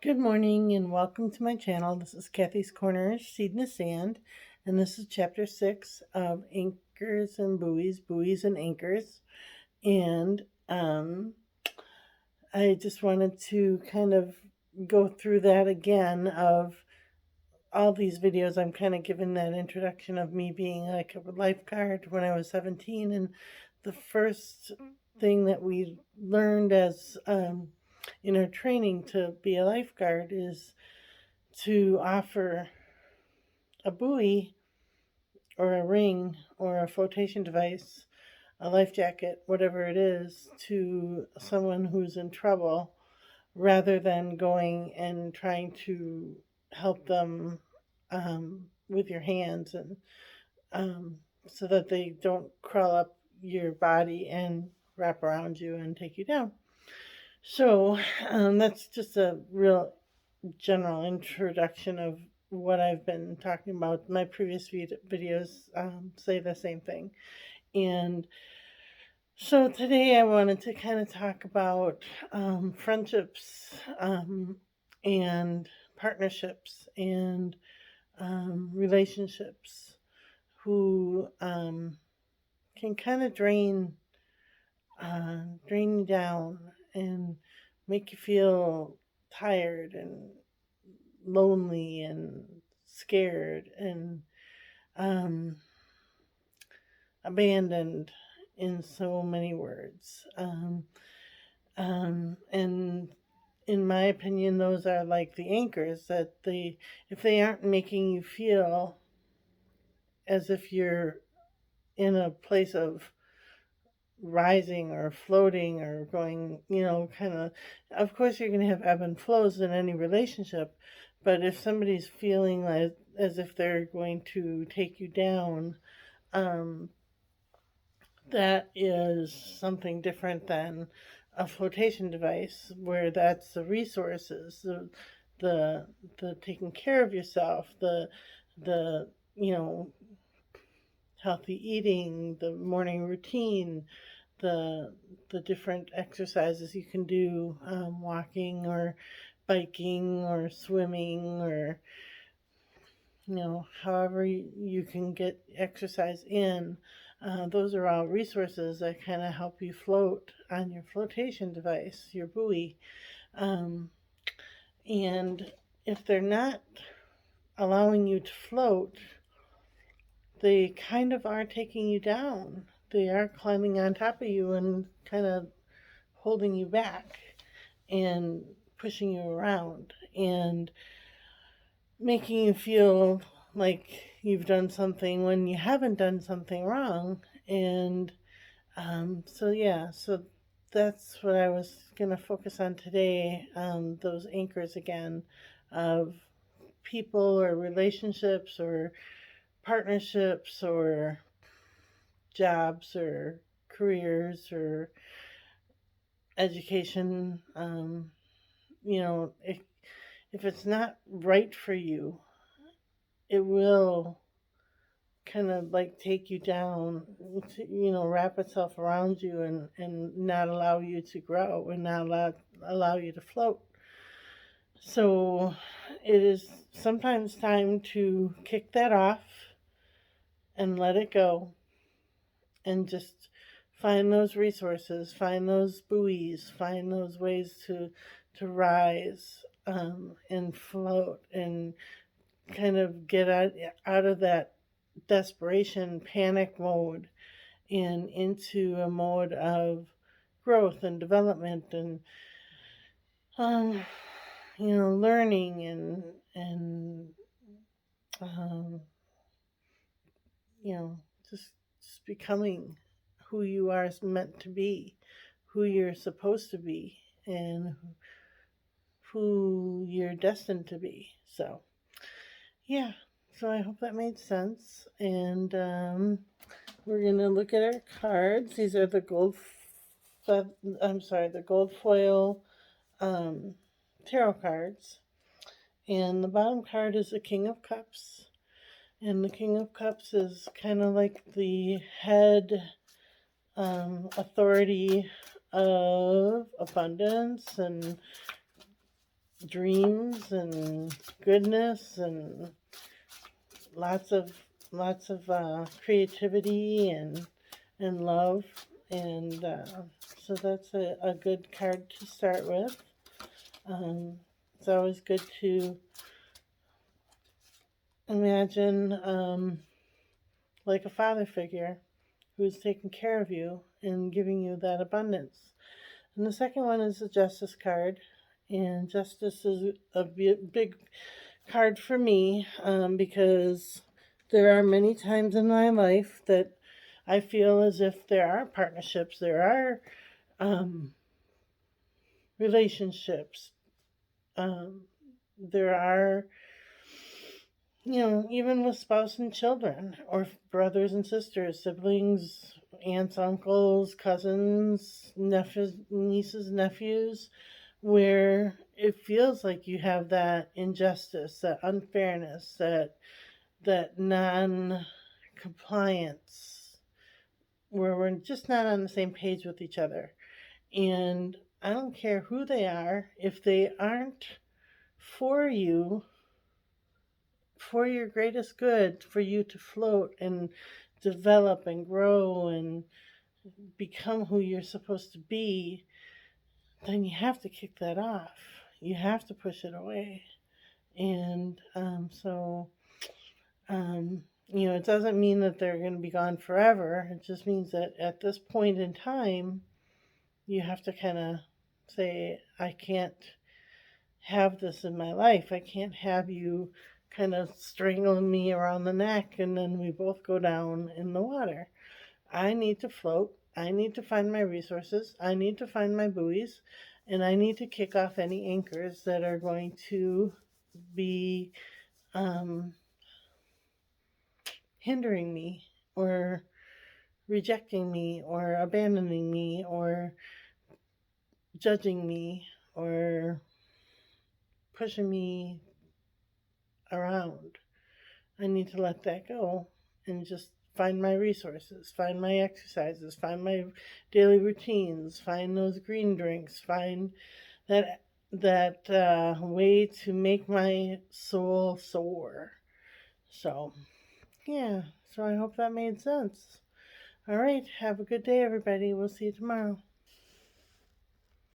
Good morning and welcome to my channel. This is Kathy's Corner, Seed in the Sand, and this is chapter 6 of Anchors and Buoys, Buoys and Anchors. And I just wanted to kind of go through that again of all these videos. I'm kind of giving that introduction of me being like a lifeguard when I was 17, and the first thing that we learned as in our training to be a lifeguard is to offer a buoy or a ring or a flotation device, a life jacket, whatever it is, to someone who's in trouble rather than going and trying to help them with your hands and so that they don't crawl up your body and wrap around you and take you down. So that's just a real general introduction of what I've been talking about. My previous videos say the same thing. And so today I wanted to kind of talk about friendships and partnerships and relationships who can kind of drain you down and make you feel tired and lonely and scared and um, abandoned in so many words. And in my opinion, those are like the anchors that if they aren't making you feel as if you're in a place of rising or floating or going, of course you're going to have ebb and flows in any relationship, but if somebody's feeling like as if they're going to take you down, um, that is something different than a flotation device where that's the resources, the the taking care of yourself, the healthy eating, the morning routine, the the different exercises you can do, walking or biking or swimming or however you can get exercise in. Those are all resources that kind of help you float on your flotation device, your buoy. Um, and if they're not allowing you to float, they kind of are taking you down. They are climbing on top of you and kind of holding you back and pushing you around and making you feel like you've done something when you haven't done something wrong. And so that's what I was going to focus on today, those anchors again of people or relationships or partnerships or jobs or careers or education. If it's not right for you, it will kind of like take you down, wrap itself around you and not allow you to grow and not allow you to float. So it is sometimes time to kick that off and let it go and just find those resources, find those buoys, find those ways to rise and float and kind of get out of that desperation, panic mode and into a mode of growth and development and um, learning and um, you know, just just becoming who you are meant to be, who you're supposed to be, and who you're destined to be. So yeah, so I hope that made sense. And we're gonna look at our cards. These are the the gold foil tarot cards. And the bottom card is the King of Cups. And the King of Cups is kind of like the head authority of abundance and dreams and goodness and lots of creativity and love, and so that's a good card to start with. It's always good to imagine like a father figure who's taking care of you and giving you that abundance. And the second one is the justice card, and justice is a big card for me, because there are many times in my life that I feel as if there are partnerships, there are relationships, there are, even with spouse and children, or brothers and sisters, siblings, aunts, uncles, cousins, nephews, nieces, nephews, where it feels like you have that injustice, that unfairness, that non-compliance, where we're just not on the same page with each other. And I don't care who they are, if they aren't for you, for your greatest good, for you to float and develop and grow and become who you're supposed to be, then you have to kick that off. You have to push it away. And it doesn't mean that they're going to be gone forever. It just means that at this point in time, you have to kind of say, I can't have this in my life. I can't have you kind of strangling me around the neck and then we both go down in the water. I need to float. I need to find my resources. I need to find my buoys. And I need to kick off any anchors that are going to be hindering me or rejecting me or abandoning me or judging me or pushing me around. I need to let that go and just find my resources, find my exercises, find my daily routines, find those green drinks, find that way to make my soul soar. So, yeah, so I hope that made sense. All right, have a good day, everybody. We'll see you tomorrow.